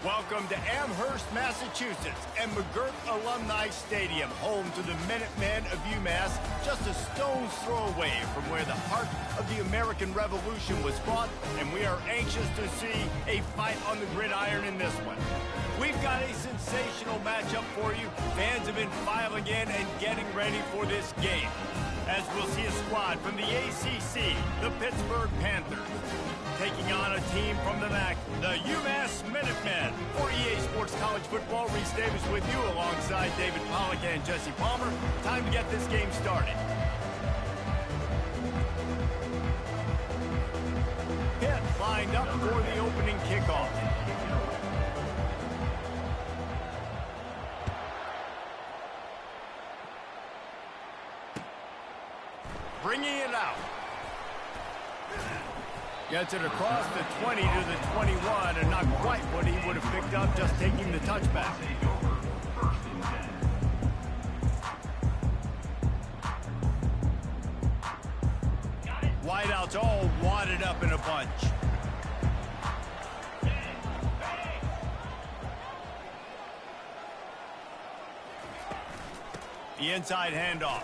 Welcome to Amherst, Massachusetts, and McGirt Alumni Stadium, home to the Minutemen of Umass, just a stone's throw away from where the heart of the American Revolution was fought, and we are anxious to see a fight on the gridiron in this one. We've got a sensational matchup for you. Fans have been filing in and getting ready for this game, as we'll see a squad from the ACC, the Pittsburgh Panthers, taking on a team from the MAC, the Umass Minutemen. For EA Sports College Football, Reese Davis with you alongside David Pollock and Jesse Palmer. Time to get this game started. Pitt lined up for the opening kickoff. Bringing it out. Gets it across the 20 to the 21, and not quite what he would have picked up just taking the touchback. Wideouts all wadded up in a bunch. The inside handoff.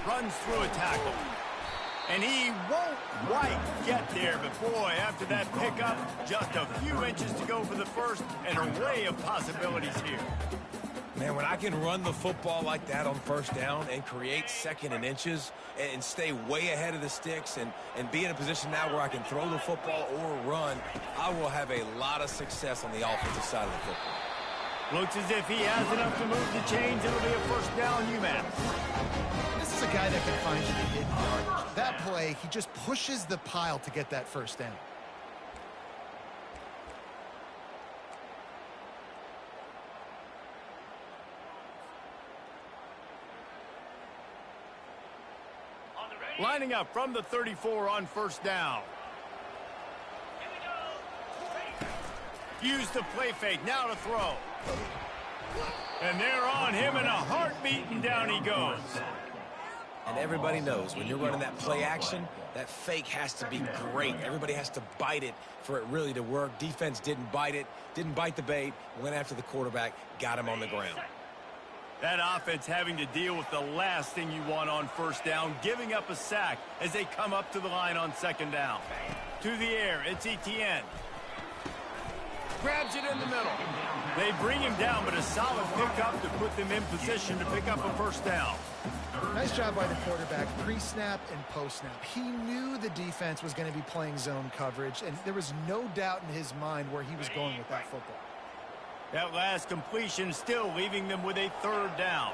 Runs through a tackle. And he won't quite get there, but boy, after that pickup, just a few inches to go for the first, an array of possibilities here. Man, when I can run the football like that on first down and create second and inches and stay way ahead of the sticks and be in a position now where I can throw the football or run, I will have a lot of success on the offensive side of the football. Looks as if he has enough to move the chains. It'll be a first down, Umass. This is a guy that can find you the hidden yardage. That play, he just pushes the pile to get that first down. Lining up from the 34 on first down. Use the play fake, now to throw. And they're on him in a heartbeat, and down he goes. And everybody knows when you're running that play action, that fake has to be great. Everybody has to bite it for it really to work. Defense didn't bite it, didn't bite the bait, went after the quarterback, got him on the ground. That offense having to deal with the last thing you want on first down, giving up a sack as they come up to the line on second down. To the air, it's Etienne. Grabs it in the middle. They bring him down, but a solid pickup to put them in position to pick up a first down. Nice job by the quarterback, pre-snap and post-snap. He knew the defense was going to be playing zone coverage, and there was no doubt in his mind where he was going with that football. That last completion still leaving them with a third down.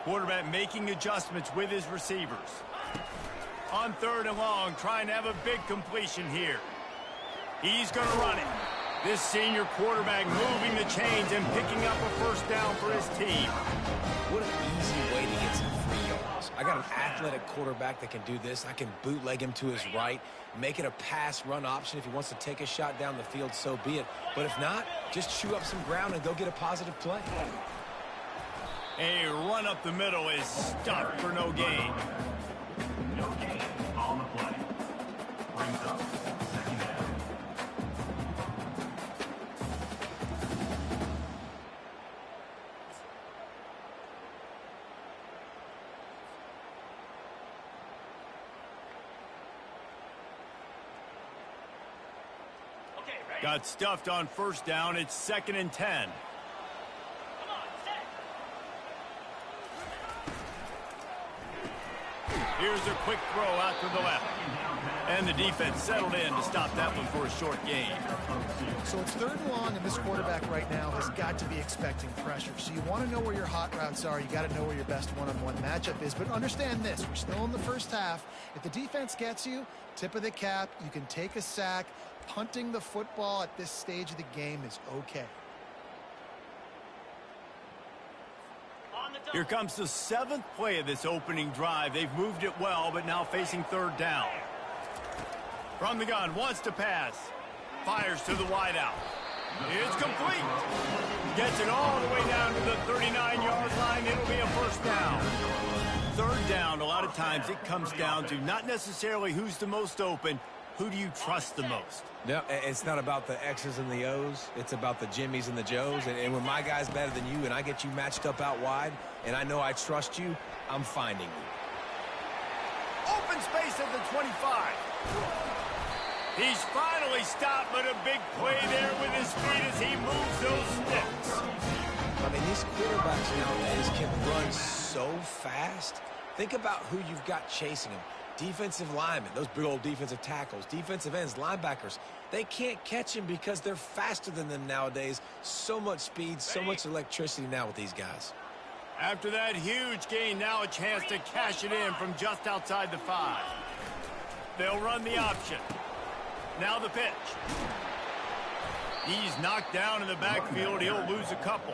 Quarterback making adjustments with his receivers. On third and long, trying to have a big completion here. He's going to run it. This senior quarterback moving the chains and picking up a first down for his team. What an easy way to get some free yards. I got an athletic quarterback that can do this. I can bootleg him to his right, make it a pass-run option. If he wants to take a shot down the field, so be it. But if not, just chew up some ground and go get a positive play. A run up the middle is stopped for no gain. No gain on the play. Brings up second down. Got stuffed on first down. It's 2nd and 10. Here's a quick throw out to the left. And the defense settled in to stop that one for a short gain. So it's third and long, and this quarterback right now has got to be expecting pressure. So you want to know where your hot routes are. You got to know where your best one-on-one matchup is. But understand this, we're still in the first half. If the defense gets you, tip of the cap, you can take a sack. Punting the football at this stage of the game is okay. Here comes the 7th play of this opening drive. They've moved it well, but now facing third down. From the gun, wants to pass. Fires to the wideout. It's complete. Gets it all the way down to the 39-yard line. It'll be a first down. Third down, a lot of times it comes down to not necessarily who's the most open, who do you trust the most? No, it's not about the X's and the O's. It's about the Jimmies and the Joes. And when my guy's better than you and I get you matched up out wide and I know I trust you, I'm finding you. Open space at the 25. He's finally stopped, but a big play there with his feet as he moves those sticks. I mean, these quarterbacks nowadays can run so fast. Think about who you've got chasing them. Defensive linemen, those big old defensive tackles, defensive ends, linebackers. They can't catch him because they're faster than them nowadays. So much speed, so much electricity now with these guys. After that huge gain, now a chance to cash it in from just outside the 5. They'll run the option. Now the pitch. He's knocked down in the backfield. He'll lose a couple.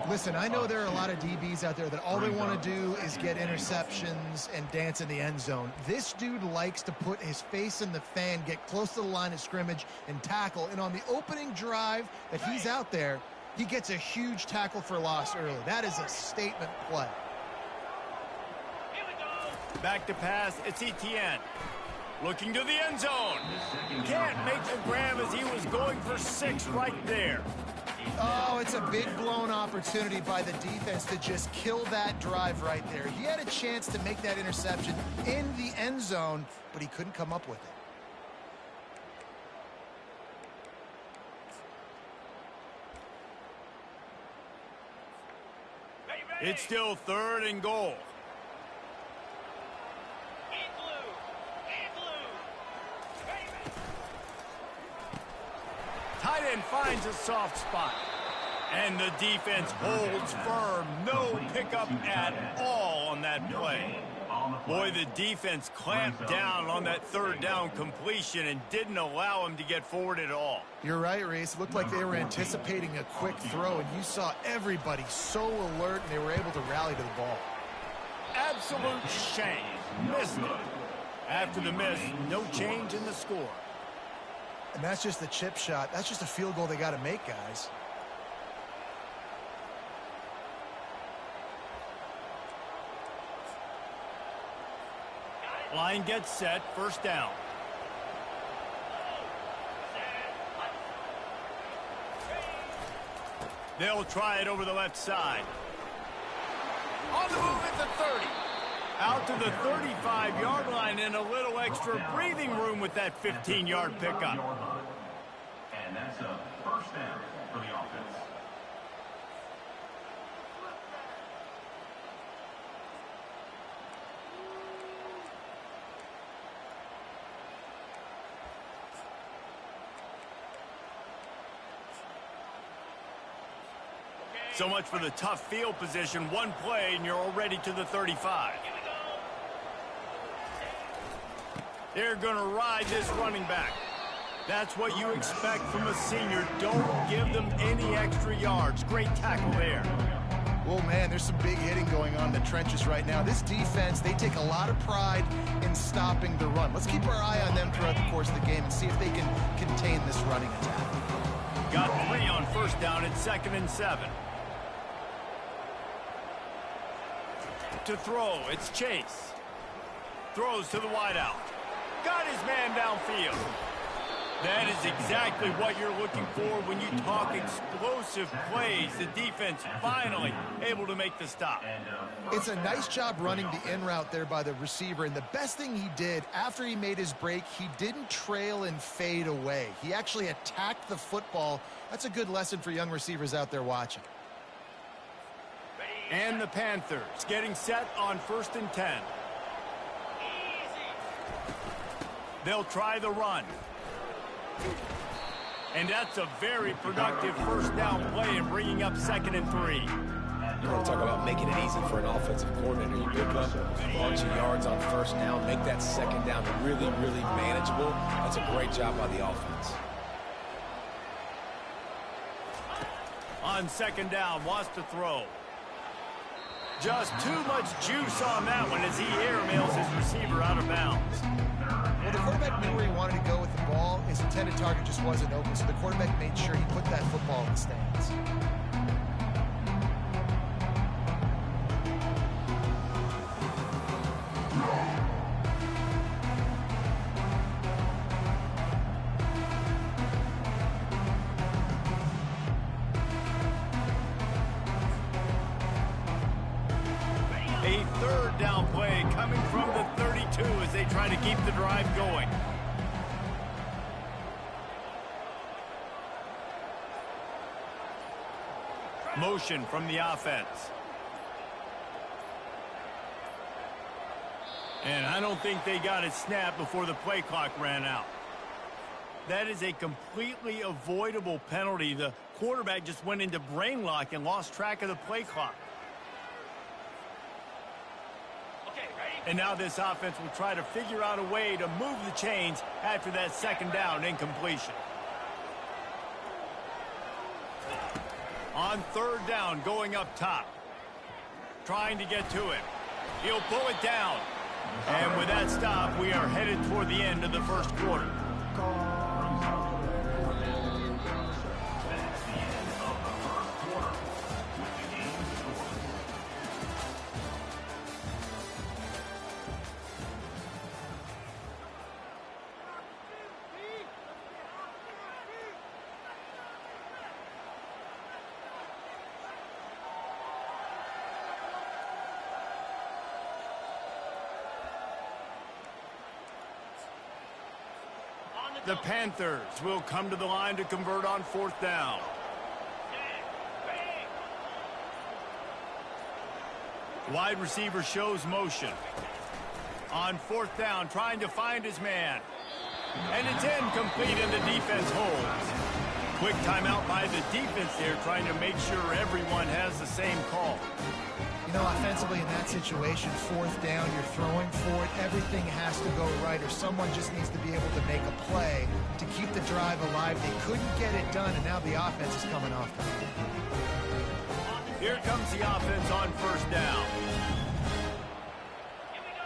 Listen, I know there are a lot of DBs out there that all they want to do is get interceptions and dance in the end zone. This dude likes to put his face in the fan, get close to the line of scrimmage, and tackle. And on the opening drive that he's out there, he gets a huge tackle for loss early. That is a statement play. Back to pass, it's Etienne. Looking to the end zone. Can't make the grab as he was going for 6 right there. Oh, it's a big blown opportunity by the defense to just kill that drive right there. He had a chance to make that interception in the end zone, but he couldn't come up with it. It's still 3rd and goal. Tight end finds a soft spot. And the defense holds firm. No pickup at all on that play. Boy, the defense clamped down on that 3rd down completion and didn't allow him to get forward at all. You're right, Reese. Looked like they were anticipating a quick throw, and you saw everybody so alert, and they were able to rally to the ball. Absolute shame. Missed it. After the miss, no change in the score. And that's just the chip shot. That's just a field goal they got to make, guys. Line gets set, 1st down. They'll try it over the left side. On the move at the 30. Out to the 35-yard line and a little extra breathing room with that 15-yard pickup. And that's a 1st down for the offense. So much for the tough field position. One play and you're already to the 35. They're going to ride this running back. That's what you expect from a senior. Don't give them any extra yards. Great tackle there. Well, man, there's some big hitting going on in the trenches right now. This defense, they take a lot of pride in stopping the run. Let's keep our eye on them throughout the course of the game and see if they can contain this running attack. Got 3 on 1st down at 2nd and 7. To throw, it's Chase. Throws to the wideout. Got his man downfield. That is exactly what you're looking for when you talk explosive plays. The defense finally able to make the stop. It's a nice job running the in route there by the receiver, and the best thing he did after he made his break, he didn't trail and fade away. He actually attacked the football. That's a good lesson for young receivers out there watching. And the Panthers getting set on 1st and 10. They'll try the run. And that's a very productive 1st down play and bringing up 2nd and 3. You want to talk about making it easy for an offensive coordinator. You pick up a bunch of yards on 1st down, make that 2nd down really, really manageable. That's a great job by the offense. On 2nd down, wants to throw. Just too much juice on that one as he airmails his receiver out of bounds. Well, the quarterback knew where he wanted to go with the ball. His intended target just wasn't open, so the quarterback made sure he put that football in the stands. trying to keep the drive going. Motion from the offense. And I don't think they got it snapped before the play clock ran out. That is a completely avoidable penalty. The quarterback just went into brain lock and lost track of the play clock. Okay, ready? And now this offense will try to figure out a way to move the chains after that second down incompletion. On third down, going up top. Trying to get to it. He'll pull it down. And with that stop, we are headed toward the end of the first quarter. That's the end of the first quarter with the game scored. The Panthers will come to the line to convert on fourth down. Wide receiver shows motion. On fourth down, trying to find his man. And it's incomplete, and the defense holds. Quick timeout by the defense there, trying to make sure everyone has the same call. You know, offensively in that situation, fourth down, you're throwing for it, everything has to go right, or someone just needs to be able to make a play to keep the drive alive. They couldn't get it done, and now the offense is coming off them. Here comes the offense on first down. Here we go.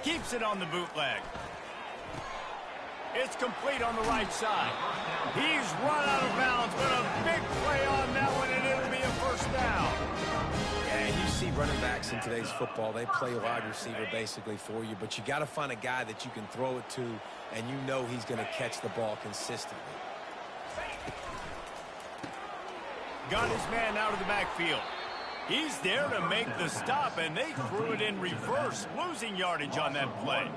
Keeps it on the bootleg. It's complete on the right side. He's run out of bounds, but a big play on that one, and it'll be a first down. Yeah, you see running backs in today's football, they play wide receiver basically for you, but you got to find a guy that you can throw it to, and you know he's going to catch the ball consistently. Got his man out of the backfield. He's there to make the stop, and they threw it in reverse, losing yardage on that play.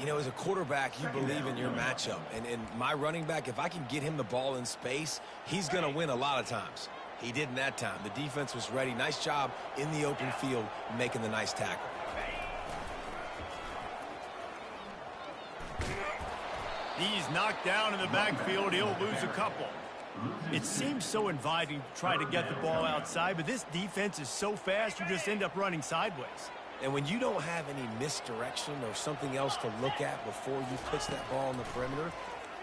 You know, as a quarterback, you believe in your matchup. And my running back, if I can get him the ball in space, he's going to win a lot of times. He didn't that time. The defense was ready. Nice job in the open field making the nice tackle. He's knocked down in the backfield. He'll lose a couple. It seems so inviting to try to get the ball outside, but this defense is so fast, you just end up running sideways. And when you don't have any misdirection or something else to look at before you pitch that ball on the perimeter,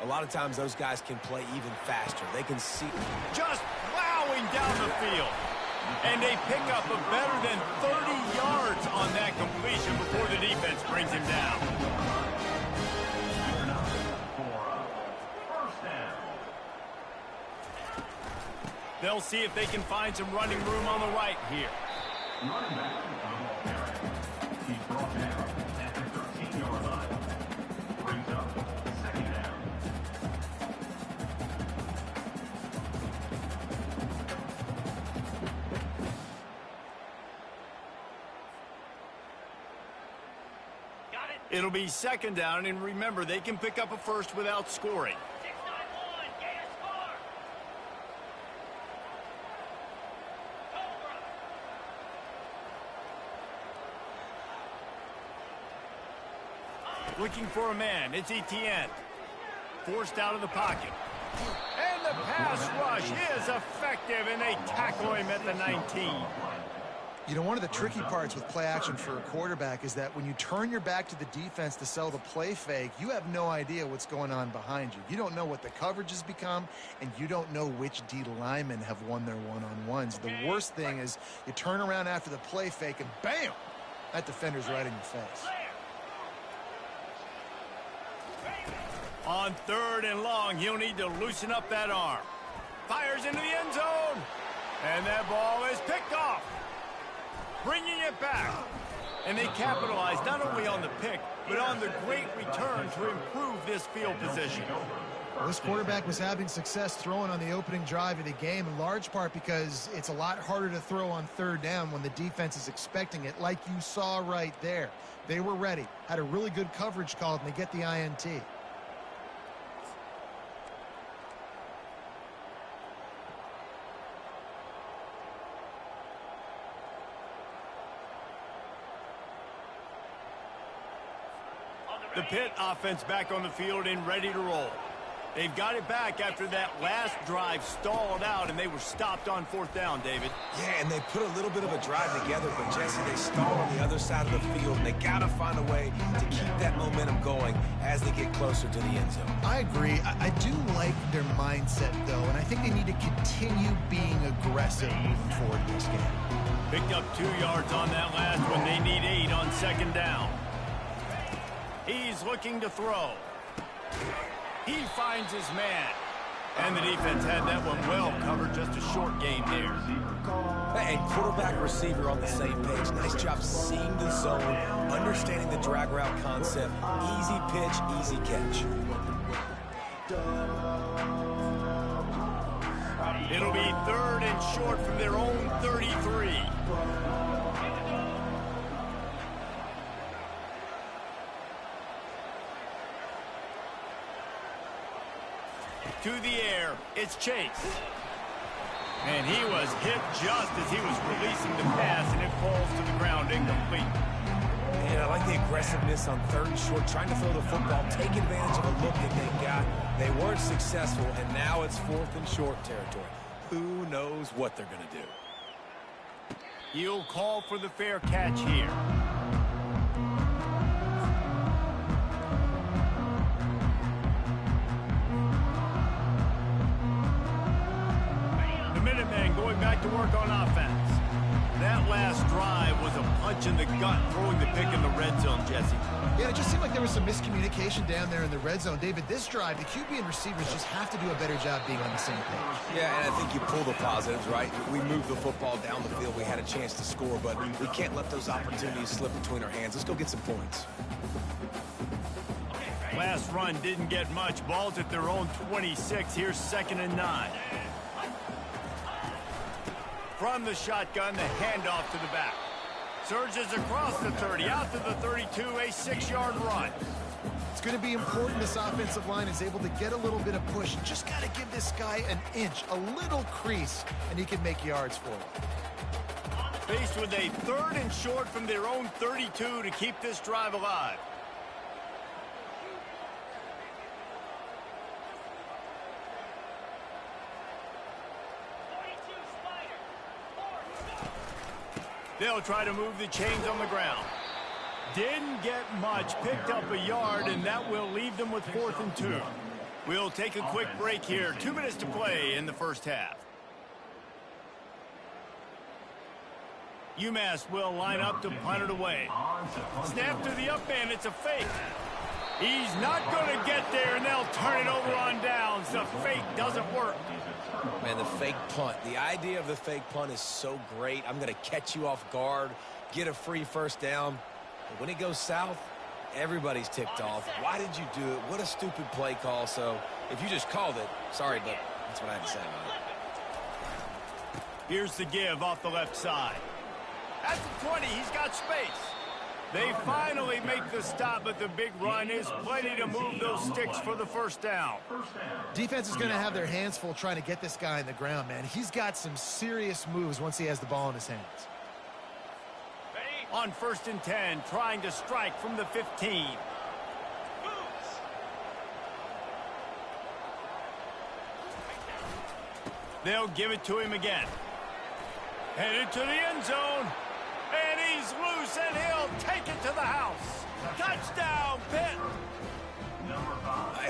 a lot of times those guys can play even faster. They can see. Just plowing down the field. And they pick up a better than 30 yards on that completion before the defense brings him down. They'll see if they can find some running room on the right here. Running back on the ball carrier. He's brought down at the 13-yard line. Brings up second down. Got it. It'll be second down, and remember, they can pick up a first without scoring. 691, get a score. Looking for a man. It's Etienne. Forced out of the pocket. And the pass rush is effective, and they tackle him at the 19. You know, one of the tricky parts with play action for a quarterback is that when you turn your back to the defense to sell the play fake, you have no idea what's going on behind you. You don't know what the coverage has become, and you don't know which D linemen have won their one-on-ones. The worst thing is you turn around after the play fake, and bam! That defender's right in your face. On third and long, he'll need to loosen up that arm. Fires into the end zone. And that ball is picked off. Bringing it back. And they capitalize not only on the pick, but on the great return to improve this field position. Well, this quarterback was having success throwing on the opening drive of the game, in large part because it's a lot harder to throw on third down when the defense is expecting it, like you saw right there. They were ready, had a really good coverage called, and they get the INT. The Pitt offense back on the field and ready to roll. They've got it back after that last drive stalled out, and they were stopped on fourth down, David. Yeah, and they put a little bit of a drive together, but Jesse, they stalled on the other side of the field, and they got to find a way to keep that momentum going as they get closer to the end zone. I agree. I do like their mindset, though, and I think they need to continue being aggressive moving forward in this game. Picked up 2 yards on that last one. They need 8 on second down. He's looking to throw. He finds his man. And the defense had that one well covered. Just a short gain there. And quarterback receiver on the same page. Nice job seeing the zone, understanding the drag route concept. Easy pitch, easy catch. It'll be 3rd and short from their own 33. To the air, it's Chase. And he was hit just as he was releasing the pass, and it falls to the ground incomplete. And I like the aggressiveness on 3rd and short, trying to throw the football, take advantage of a look that they got. They weren't successful, and now it's 4th and short territory. Who knows what they're going to do? He'll call for the fair catch here. Minutemen going back to work on offense. That last drive was a punch in the gut, throwing the pick in the red zone, Jesse. Yeah, it just seemed like there was some miscommunication down there in the red zone. David, this drive, the QB and receivers just have to do a better job being on the same page. Yeah, and I think you pull the positives, right? We moved the football down the field. We had a chance to score, but we can't let those opportunities slip between our hands. Let's go get some points. Last run didn't get much. Ball's at their own 26. Here's 2nd and 9. From the shotgun, the handoff to the back. Surges across the 30, out to the 32, a 6-yard run. It's going to be important this offensive line is able to get a little bit of push. Just got to give this guy an inch, a little crease, and he can make yards for it. Faced with a 3rd and short from their own 32 to keep this drive alive. They'll try to move the chains on the ground. Didn't get much, picked up a yard, and that will leave them with 4th and 2. We'll take a quick break here. 2 minutes to play in the first half. Umass will line up to punt it away. Snap to the up man, it's a fake. He's not going to get there, and they'll turn it over on downs. The fake doesn't work. Man, the fake punt. The idea of the fake punt is so great. I'm going to catch you off guard, get a free first down. But when it goes south, everybody's ticked off. Why did you do it? What a stupid play call. So if you just called it, sorry, but that's what I had to say about it. Here's the give off the left side. At the 20, he's got space. They finally make the stop, but the big run is plenty to move those sticks for the first down. Defense is going to have their hands full trying to get this guy in the ground, man. He's got some serious moves once he has the ball in his hands. On 1st and 10, trying to strike from the 15. They'll give it to him again. Headed to the end zone. And he's loose, and he'll take it to the house. Touchdown, Pitt.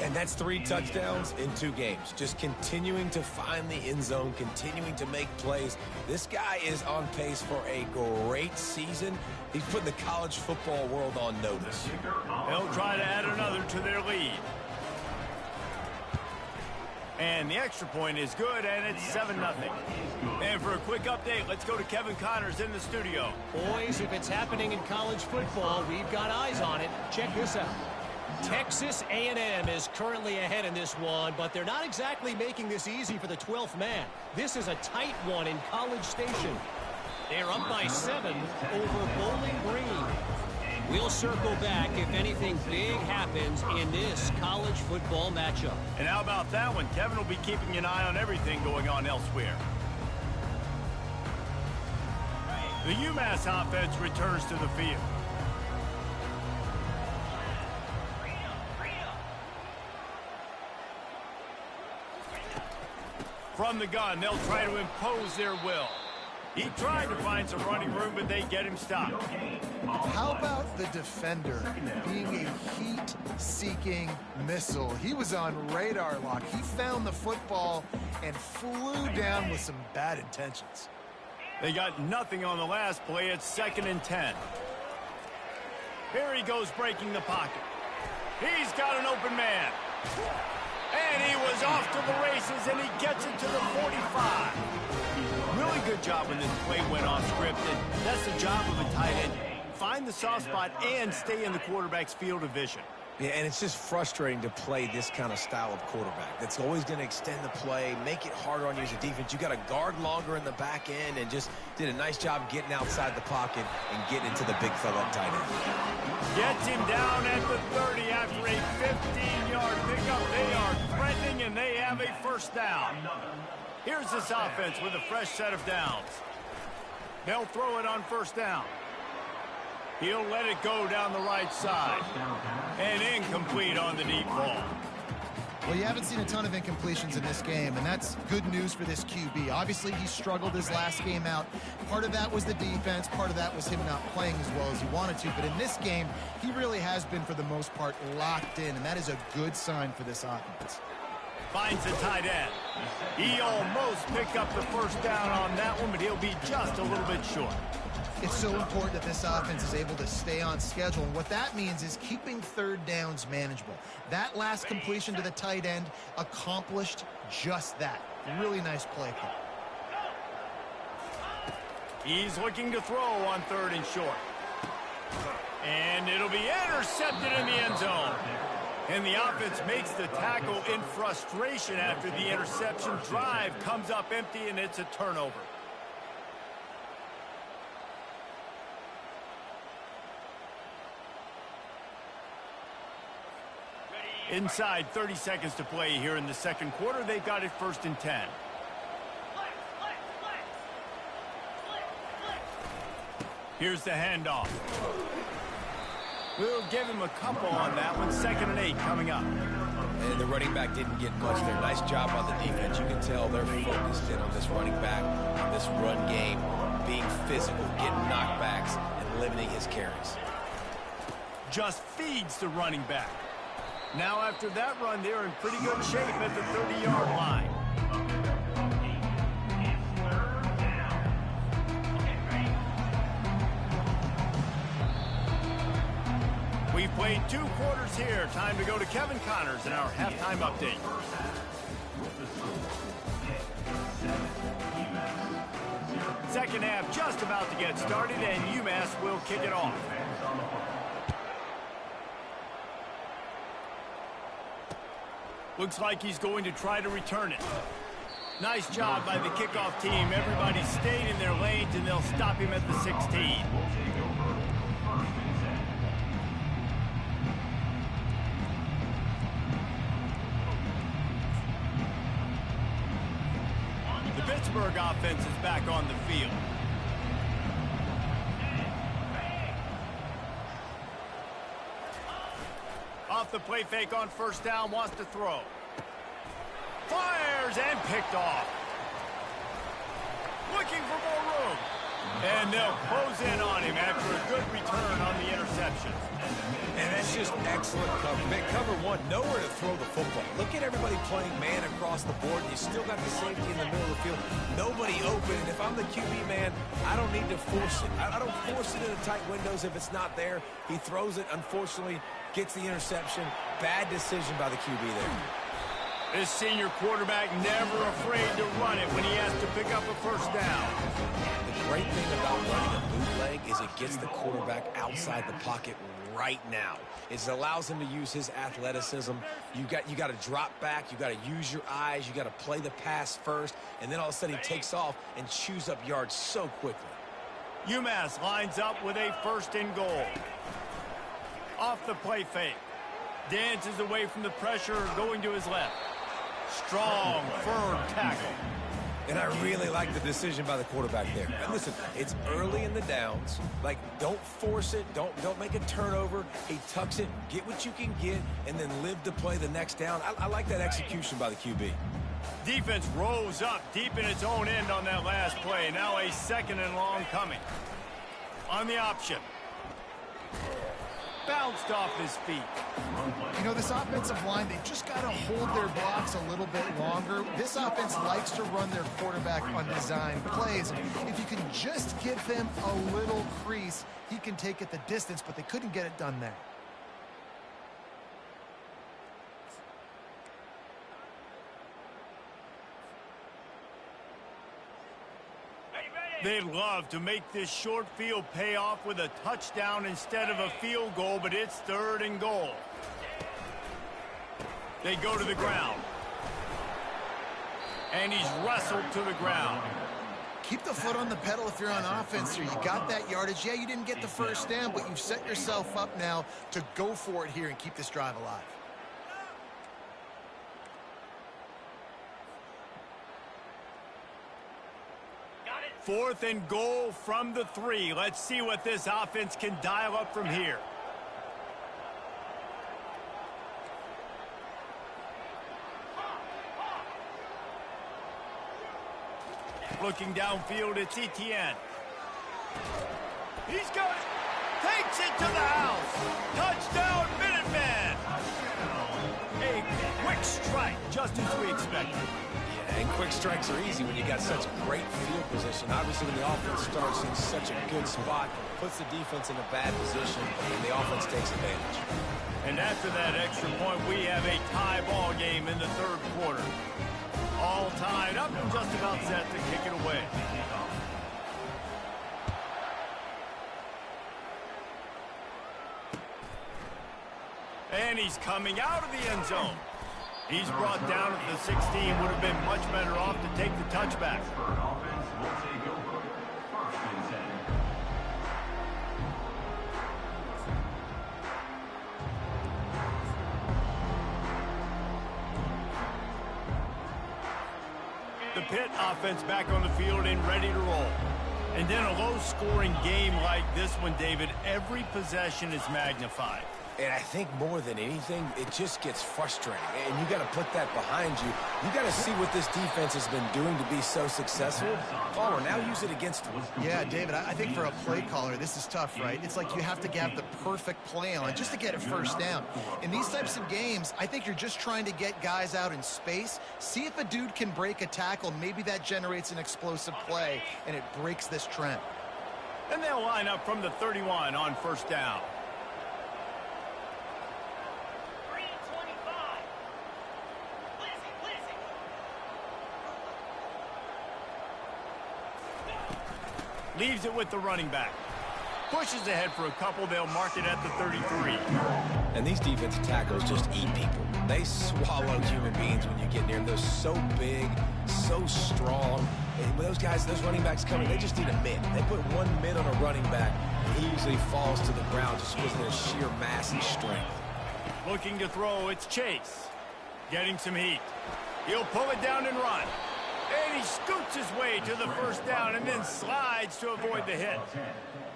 And that's 3 touchdowns in 2 games. Just continuing to find the end zone, continuing to make plays. This guy is on pace for a great season. He's putting the college football world on notice. They'll try to add another to their lead. And the extra point is good, and it's 7-0. And for a quick update, let's go to Kevin Connors in the studio. Boys, if it's happening in college football, we've got eyes on it. Check this out. Texas A&M is currently ahead in this one, but they're not exactly making this easy for the 12th man. This is a tight one in College Station. They're up by 7 over Bowling Green. We'll circle back if anything big happens in this college football matchup. And how about that one? Kevin will be keeping an eye on everything going on elsewhere. The Umass offense returns to the field. From the gun, they'll try to impose their will. He tried to find some running room, but they get him stopped. How about the defender being a heat-seeking missile? He was on radar lock. He found the football and flew down with some bad intentions. They got nothing on the last play. It's 2nd and 10. Here he goes breaking the pocket. He's got an open man. And he was off to the races, and he gets it to the 45. Really good job when this play went off script, and that's the job of a tight end. Find the soft spot and stay in the quarterback's field of vision. Yeah, and it's just frustrating to play this kind of style of quarterback. That's always going to extend the play, make it harder on you as a defense. You got to guard longer in the back end, and just did a nice job getting outside the pocket and getting into the big fella at tight end. Gets him down at the 30 after a 15-yard pickup. They are threatening, and they have a first down. Here's this offense with a fresh set of downs. They'll throw it on first down. He'll let it go down the right side. And incomplete on the deep ball. Well, you haven't seen a ton of incompletions in this game, and that's good news for this QB. Obviously, he struggled his last game out. Part of that was the defense. Part of that was him not playing as well as he wanted to. But in this game, he really has been, for the most part, locked in, and that is a good sign for this offense. Finds the tight end. He almost picked up the first down on that one, but he'll be just a little bit short. It's so important that this offense is able to stay on schedule, and what that means is keeping third downs manageable. That last completion to the tight end accomplished just that. Really nice play call. He's looking to throw on 3rd and short. And it'll be intercepted in the end zone. And the offense makes the tackle in frustration after the interception. Drive comes up empty, and it's a turnover. Inside 30 seconds to play here in the second quarter. They've got it 1st and 10. Here's the handoff. We'll give him a couple on that one. 2nd and 8 coming up. And the running back didn't get much there. Nice job on the defense. You can tell they're focused in on this running back, on this run game, being physical, getting knockbacks, and limiting his carries. Just feeds the running back. Now after that run, they're in pretty good shape at the 30-yard line. We've played 2 quarters here. Time to go to Kevin Connors in our halftime update. Second half just about to get started, and Umass will kick it off. Looks like he's going to try to return it. Nice job by the kickoff team. Everybody stayed in their lanes, and they'll stop him at the 16. The Pittsburgh offense is back on the field. Off the play fake on first down, wants to throw. Fires and picked off. Looking for more room. And they'll close in on him after a good return on the interception. And that's just excellent cover. Man, cover one, nowhere to throw the football. Look at everybody playing man across the board. You still got the safety in the middle of the field. Nobody open. And if I'm the QB man, I don't need to force it. I don't force it into tight windows if it's not there. He throws it, unfortunately, gets the interception. Bad decision by the QB there. This senior quarterback never afraid to run it when he has to pick up a first down. The great thing about running a bootleg is it gets the quarterback outside the pocket right now. It allows him to use his athleticism. You got to drop back. You got to use your eyes. You got to play the pass first, and then all of a sudden he takes off and chews up yards so quickly. Umass lines up with a first and goal. Off the play fake. Dances away from the pressure, going to his left. Strong, firm tackle. And I really like the decision by the quarterback there. And listen, it's early in the downs. Like, don't force it. Don't make a turnover. He tucks it, get what you can get, and then live to play the next down. I like that execution by the QB. Defense rose up deep in its own end on that last play. Now a second and long coming. On the option. Bounced off his feet. You know, this offensive line, they've just got to hold their blocks a little bit longer. This offense likes to run their quarterback on design plays. If you can just give him a little crease, he can take it the distance, but they couldn't get it done there. They'd love to make this short field pay off with a touchdown instead of a field goal, but it's third and goal. They go to the ground. And he's wrestled to the ground. Keep the foot on the pedal if you're on offense here. You got that yardage. Yeah, you didn't get the first down, but you've set yourself up now to go for it here and keep this drive alive. Fourth and goal from the 3. Let's see what this offense can dial up from here. Looking downfield, it's Etienne. He's got it. Takes it to the house. Touchdown, Minutemen. A quick strike, just as we expected. And quick strikes are easy when you got such great field position. Obviously, when the offense starts in such a good spot, puts the defense in a bad position, and the offense takes advantage. And after that extra point, we have a tie ball game in the third quarter. All tied up and just about set to kick it away. And he's coming out of the end zone. He's brought down at the 16. Would have been much better off to take the touchback. The Pitt offense back on the field and ready to roll. And then a low-scoring game like this one, David, every possession is magnified. And I think more than anything, it just gets frustrating. And you got to put that behind you. You got to see what this defense has been doing to be so successful. Palmer, now use it against them. Yeah, David, I think for a play caller, this is tough, right? It's like you have to have the perfect play on it just to get a first down. In these types of games, I think you're just trying to get guys out in space, see if a dude can break a tackle. Maybe that generates an explosive play, and it breaks this trend. And they'll line up from the 31 on first down. Leaves it with the running back. Pushes ahead for a couple. They'll mark it at the 33. And these defensive tackles just eat people. They swallow human beings when you get near them. They're so big, so strong. And when those guys, those running backs come in, they just need a mid. They put one mid on a running back, and he usually falls to the ground just because of their sheer mass and strength. Looking to throw, it's Chase. Getting some heat. He'll pull it down and run. And he scoots his way to the first down and then slides to avoid the hit.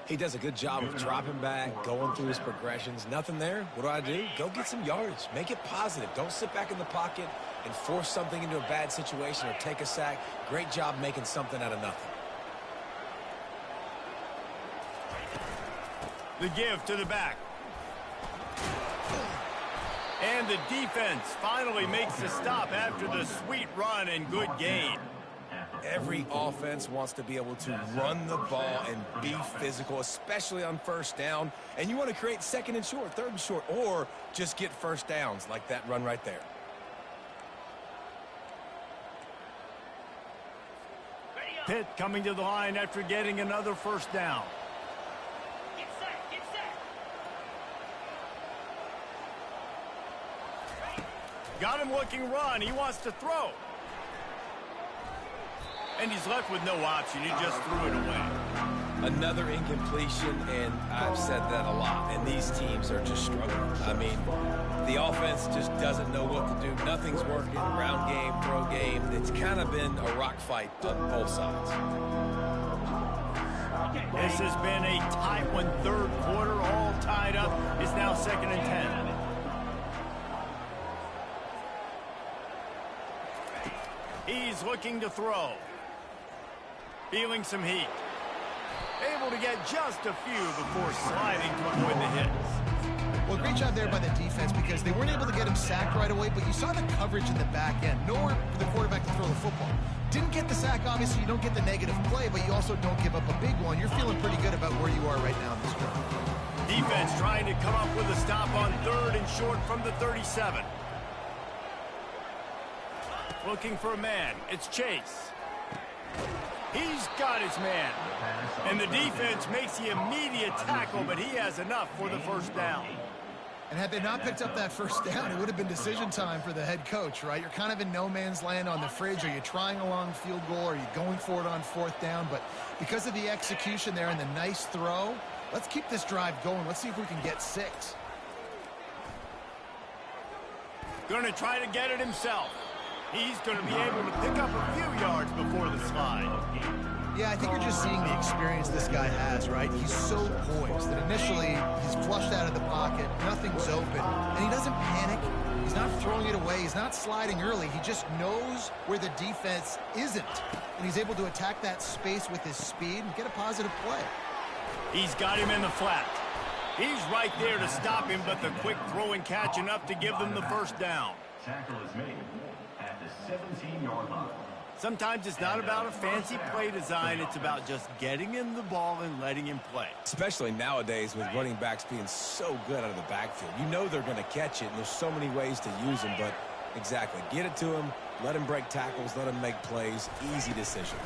He does a good job of dropping back, going through his progressions. Nothing there. What do? Go get some yardage. Make it positive. Don't sit back in the pocket and force something into a bad situation or take a sack. Great job making something out of nothing. The give to the back. And the defense finally makes the stop after the sweet run and good gain. Every offense wants to be able to run the ball and be physical, especially on first down. And you want to create second and short, third and short, or just get first downs like that run right there. Pitt coming to the line after getting another first down. Get set, get set. Got him looking run. He wants to throw. And he's left with no option. He just threw it away. Another incompletion, and I've said that a lot, and these teams are just struggling. I mean, the offense just doesn't know what to do. Nothing's working. Ground game, throw game. It's kind of been a rock fight on both sides. This has been a tight one. Third quarter, all tied up. It's now 2nd and 10. He's looking to throw. Feeling some heat. Able to get just a few before sliding to avoid the hits. Well, great job there by the defense because they weren't able to get him sacked right away, but you saw the coverage in the back end. Nowhere for the quarterback to throw the football. Didn't get the sack, obviously. You don't get the negative play, but you also don't give up a big one. You're feeling pretty good about where you are right now in this drive. Defense trying to come up with a stop on 3rd and short from the 37. Looking for a man. It's Chase. He's got his man. And the defense makes the immediate tackle, but he has enough for the first down. And had they not picked up that first down, it would have been decision time for the head coach, right? You're kind of in no man's land on the fridge. Are you trying a long field goal? Are you going for it on 4th down? But because of the execution there and the nice throw, let's keep this drive going. Let's see if we can get 6. Going to try to get it himself. He's going to be able to pick up a few yards before the slide. Yeah, I think you're just seeing the experience this guy has, right? He's so poised that initially he's flushed out of the pocket, nothing's open, and he doesn't panic. He's not throwing it away. He's not sliding early. He just knows where the defense isn't, and he's able to attack that space with his speed and get a positive play. He's got him in the flat. He's right there to stop him, but the quick throw and catch enough to give them the first down. Tackle is made at the 17-yard line. Sometimes it's not about a fancy play design. It's about just getting him the ball and letting him play. Especially nowadays with running backs being so good out of the backfield. You know they're going to catch it, and there's so many ways to use them, but exactly. Get it to him, let him break tackles, let him make plays. Easy decision.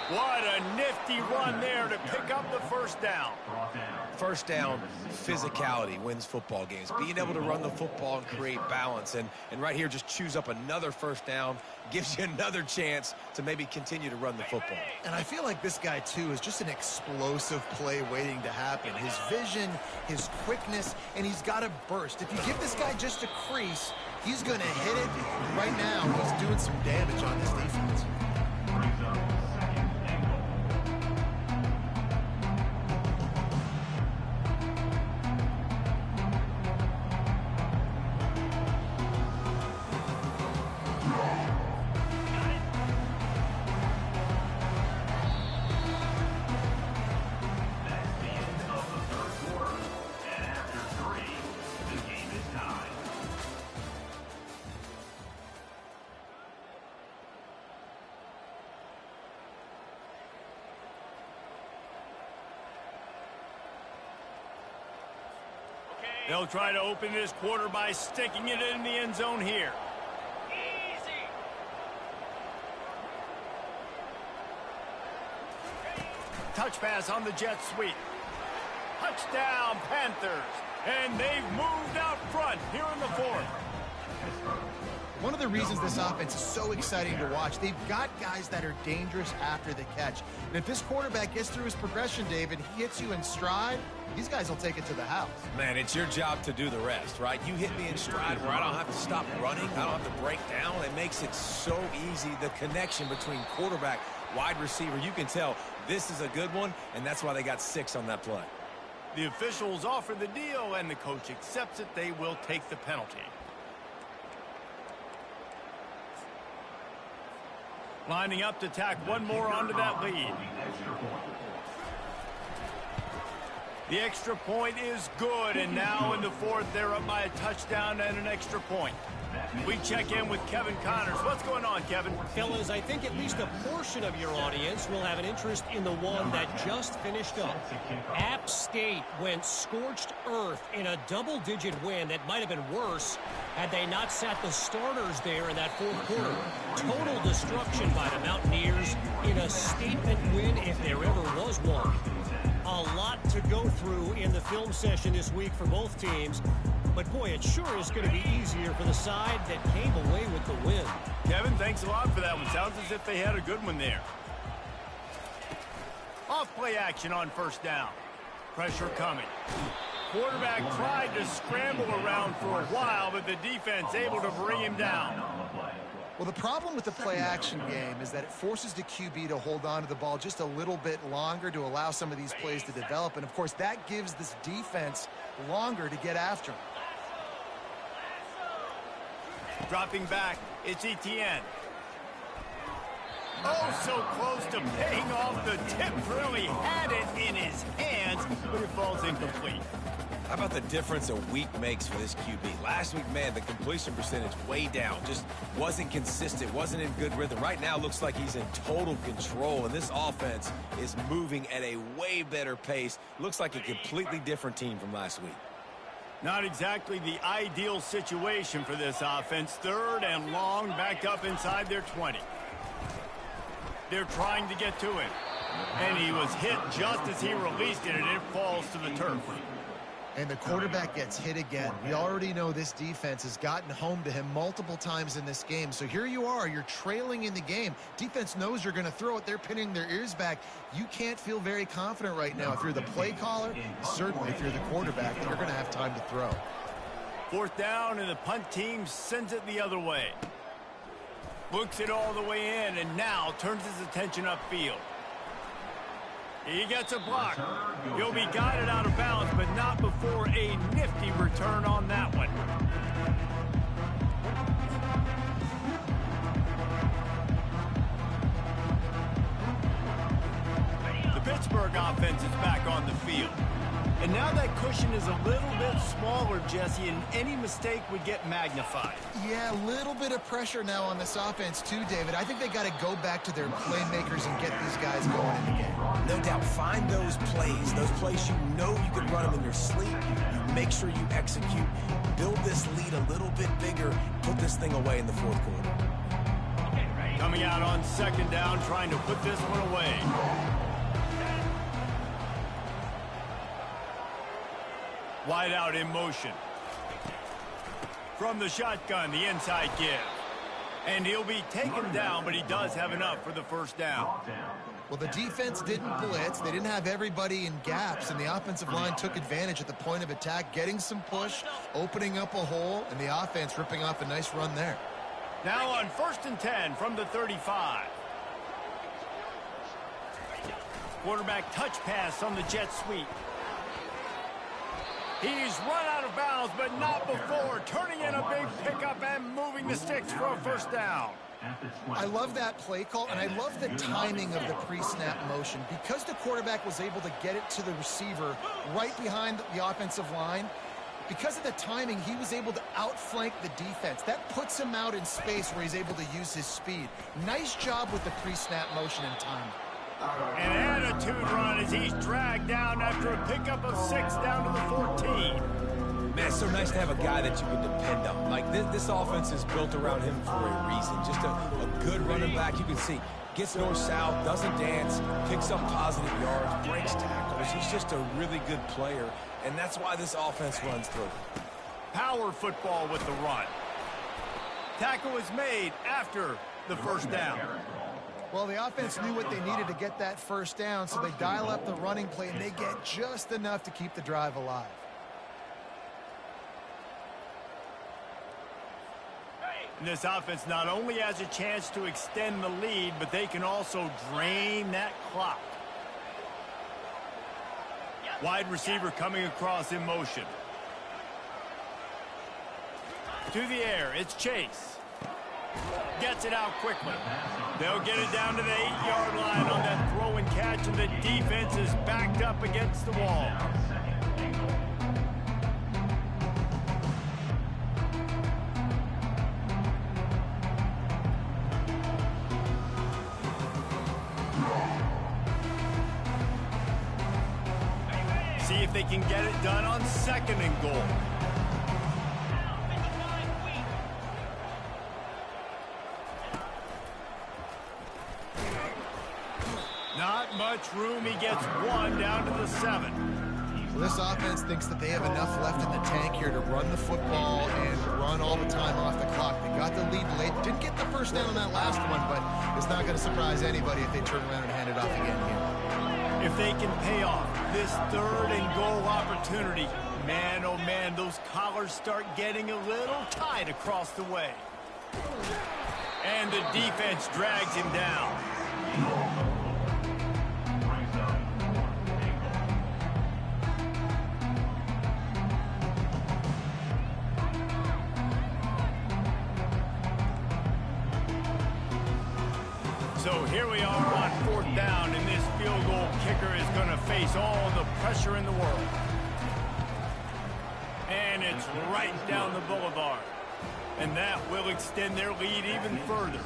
What a nifty run there to pick up the first down. First down, physicality wins football games. Being able to run the football and create balance. And right here, just choose up another first down, gives you another chance to maybe continue to run the football. And I feel like this guy, too, is just an explosive play waiting to happen. His vision, his quickness, and he's got a burst. If you give this guy just a crease, he's going to hit it. Right now, he's doing some damage on this defense. They'll try to open this quarter by sticking it in the end zone here. Easy. Touch pass on the jet sweep. Touchdown, Panthers. And they've moved out front here in the 4th. One of the reasons this offense is so exciting to watch, they've got guys that are dangerous after the catch. And if this quarterback gets through his progression, David, he hits you in stride, these guys will take it to the house. Man, it's your job to do the rest, right? You hit me in stride where I don't have to stop running. I don't have to break down. It makes it so easy, the connection between quarterback, wide receiver. You can tell this is a good one, and that's why they got 6 on that play. The officials offer the deal, and the coach accepts it. They will take the penalty. Lining up to tack one more onto that lead. The extra point is good, and now in the 4th, they're up by a touchdown and an extra point. We check in with Kevin Connors. What's going on, Kevin? Fellas, I think at least a portion of your audience will have an interest in the one that just finished up. App State went scorched earth in a double-digit win that might have been worse had they not sat the starters there in that fourth quarter. Total destruction by the Mountaineers in a statement win if there ever was one. A lot to go through in the film session this week for both teams. But, boy, it sure is going to be easier for the side that came away with the win. Kevin, thanks a lot for that one. Sounds as if they had a good one there. Off-play action on first down. Pressure coming. Quarterback tried to scramble around for a while, but the defense able to bring him down. Well, the problem with the play-action game is that it forces the QB to hold on to the ball just a little bit longer to allow some of these plays to develop. And, of course, that gives this defense longer to get after him. Dropping back, it's Etienne. Oh, so close to paying off. The tip really had it in his hands, but it falls incomplete. How about the difference a week makes for this QB? Last week, man, the completion percentage way down. Just wasn't consistent, wasn't in good rhythm. Right now, looks like he's in total control, and this offense is moving at a way better pace. Looks like a completely different team from last week. Not exactly the ideal situation for this offense. Third and long, backed up inside their 20. They're trying to get to him. And he was hit just as he released it, and it falls to the turf. And the quarterback gets hit again. We already know this defense has gotten home to him multiple times in this game. So here you are, you're trailing in the game. Defense knows you're going to throw it. They're pinning their ears back. You can't feel very confident right now. If you're the play caller, certainly if you're the quarterback, then you're going to have time to throw. Fourth down, and the punt team sends it the other way. Looks it all the way in, and now turns his attention upfield. He gets a block. He'll be guided out of bounds, but not before a nifty return on that one. The Pittsburgh offense is back on the field. And now that cushion is a little bit smaller, Jesse, and any mistake would get magnified. Yeah, a little bit of pressure now on this offense too, David. I think they got to go back to their playmakers and get these guys going in the game. No doubt, find those plays you know you can run them in your sleep. You make sure you execute, build this lead a little bit bigger, put this thing away in the fourth quarter. Coming out on second down, trying to put this one away. Wide out in motion. From the shotgun, the inside give. And he'll be taken down, but he does have enough for the first down. Well, the defense didn't blitz. They didn't have everybody in gaps, and the offensive line took advantage at the point of attack, getting some push, opening up a hole, and the offense ripping off a nice run there. Now on 1st and 10 from the 35. Quarterback touch pass on the jet sweep. He's run out of bounds, but not before. Turning in a big pickup and moving the sticks for a first down. I love that play call, and I love the timing of the pre-snap motion. Because the quarterback was able to get it to the receiver right behind the offensive line, because of the timing, he was able to outflank the defense. That puts him out in space where he's able to use his speed. Nice job with the pre-snap motion and timing. An attitude run as he's dragged down after a pickup of 6 down to the 14. Man, it's so nice to have a guy that you can depend on. Like, this offense is built around him for a reason. Just a good running back. You can see, gets north-south, doesn't dance, picks up positive yards, breaks tackles. He's just a really good player, and that's why this offense runs through. Power football with the run. Tackle is made after the first down. Well, the offense knew what they needed to get that first down, so they dial up the running play, and they get just enough to keep the drive alive. And this offense not only has a chance to extend the lead, but they can also drain that clock. Wide receiver coming across in motion. To the air, it's Chase. Gets it out quickly. They'll get it down to the 8-yard line on that throw and catch, and the defense is backed up against the wall. See if they can get it done on 2nd and goal. Not much room. He gets 1 down to the 7. Well, this offense thinks that they have enough left in the tank here to run the football and run all the time off the clock. They got the lead late. Didn't get the first down on that last one, but it's not going to surprise anybody if they turn around and hand it off again here. If they can pay off this 3rd and goal opportunity, man, oh man, those collars start getting a little tight across the way. And the defense drags him down. So here we are on 4th down, and this field goal kicker is going to face all the pressure in the world. And it's right down the boulevard. And that will extend their lead even further.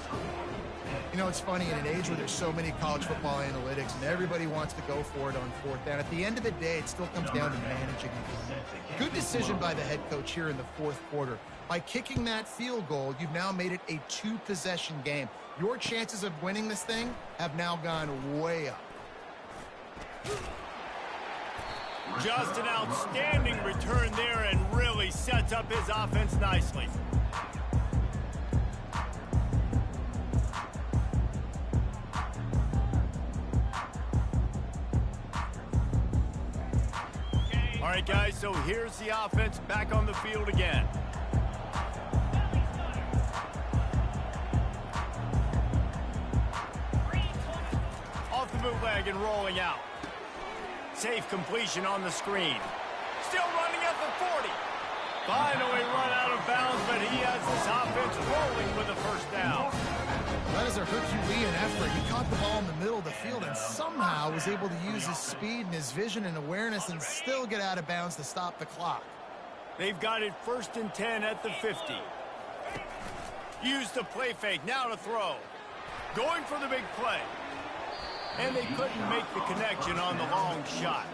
You know, it's funny, in an age where there's so many college football analytics and everybody wants to go for it on 4th down, at the end of the day, it still comes down to managing the game. Good decision by the head coach here in the 4th quarter. By kicking that field goal, you've now made it a 2-possession game. Your chances of winning this thing have now gone way up. Just an outstanding return there and really sets up his offense nicely. All right, guys, so here's the offense back on the field again. Off the bootleg and rolling out. Safe completion on the screen. Still running at the 40. Finally run out of bounds, but he has this offense rolling with a 1st down. That is a Herculean effort. He caught the ball in the middle of the field and somehow was able to use his speed and his vision and awareness and still get out of bounds to stop the clock. They've got it 1st and 10 at the 50. Use the play fake, now to throw. Going for the big play. And they couldn't make the connection on the long shot.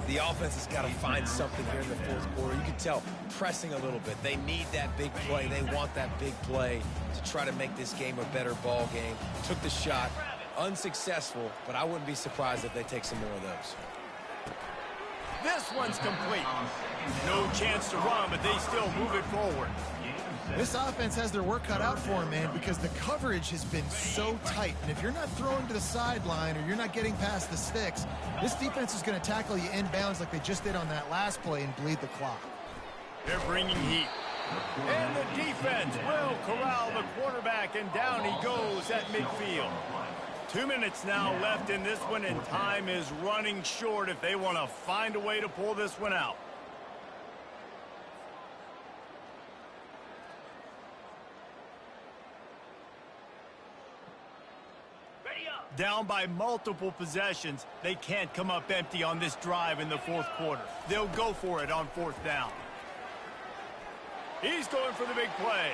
The offense has got to find something here in the 4th quarter. You can tell pressing a little bit. They need that big play. They want that big play to try to make this game a better ball game. Took the shot, unsuccessful, but I wouldn't be surprised if they take some more of those. This one's complete. No chance to run, but they still move it forward. This offense has their work cut out for them, man, because the coverage has been so tight. And if you're not throwing to the sideline or you're not getting past the sticks, this defense is going to tackle you inbounds like they just did on that last play and bleed the clock. They're bringing heat. And the defense will corral the quarterback, and down he goes at midfield. 2 minutes now left in this one, and time is running short if they want to find a way to pull this one out. Down by multiple possessions, they can't come up empty on this drive in the 4th quarter. They'll go for it on 4th down. He's going for the big play.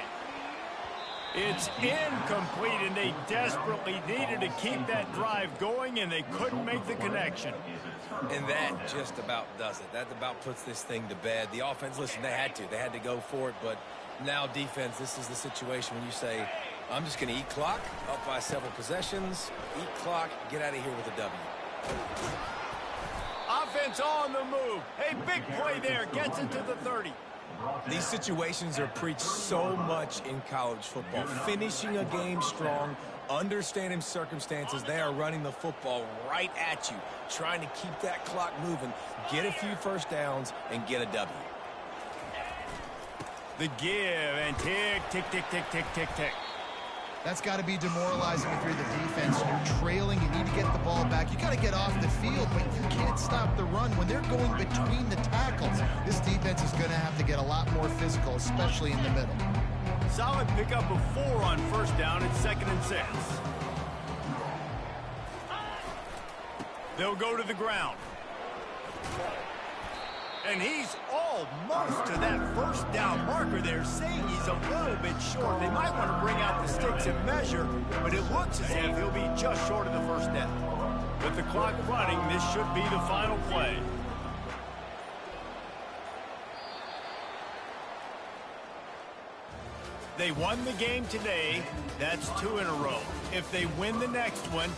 It's incomplete, and they desperately needed to keep that drive going, and they couldn't make the connection. And that just about does it. That about puts this thing to bed. The offense, listen, they had to go for it, but now defense, this is the situation when you say, I'm just going to eat clock, up by several possessions, eat clock, get out of here with a W. Offense on the move. A big play there, gets it to the 30. These situations are preached so much in college football. Finishing a game strong, understanding circumstances. They are running the football right at you, trying to keep that clock moving, get a few 1st downs, and get a W. The give, and tick, tick, tick, tick, tick, tick, tick. That's got to be demoralizing if you're the defense. You're trailing. You need to get the ball back. You got to get off the field, but you can't stop the run. When they're going between the tackles, this defense is going to have to get a lot more physical, especially in the middle. Solid pickup of 4 on 1st down at 2nd and 6. They'll go to the ground. And he's almost to that 1st down marker there, saying he's a little bit short. They might want to bring out the sticks and measure, but it looks as if he'll be just short of the 1st down. With the clock running, this should be the final play. They won the game today. That's 2 in a row. If they win the next one,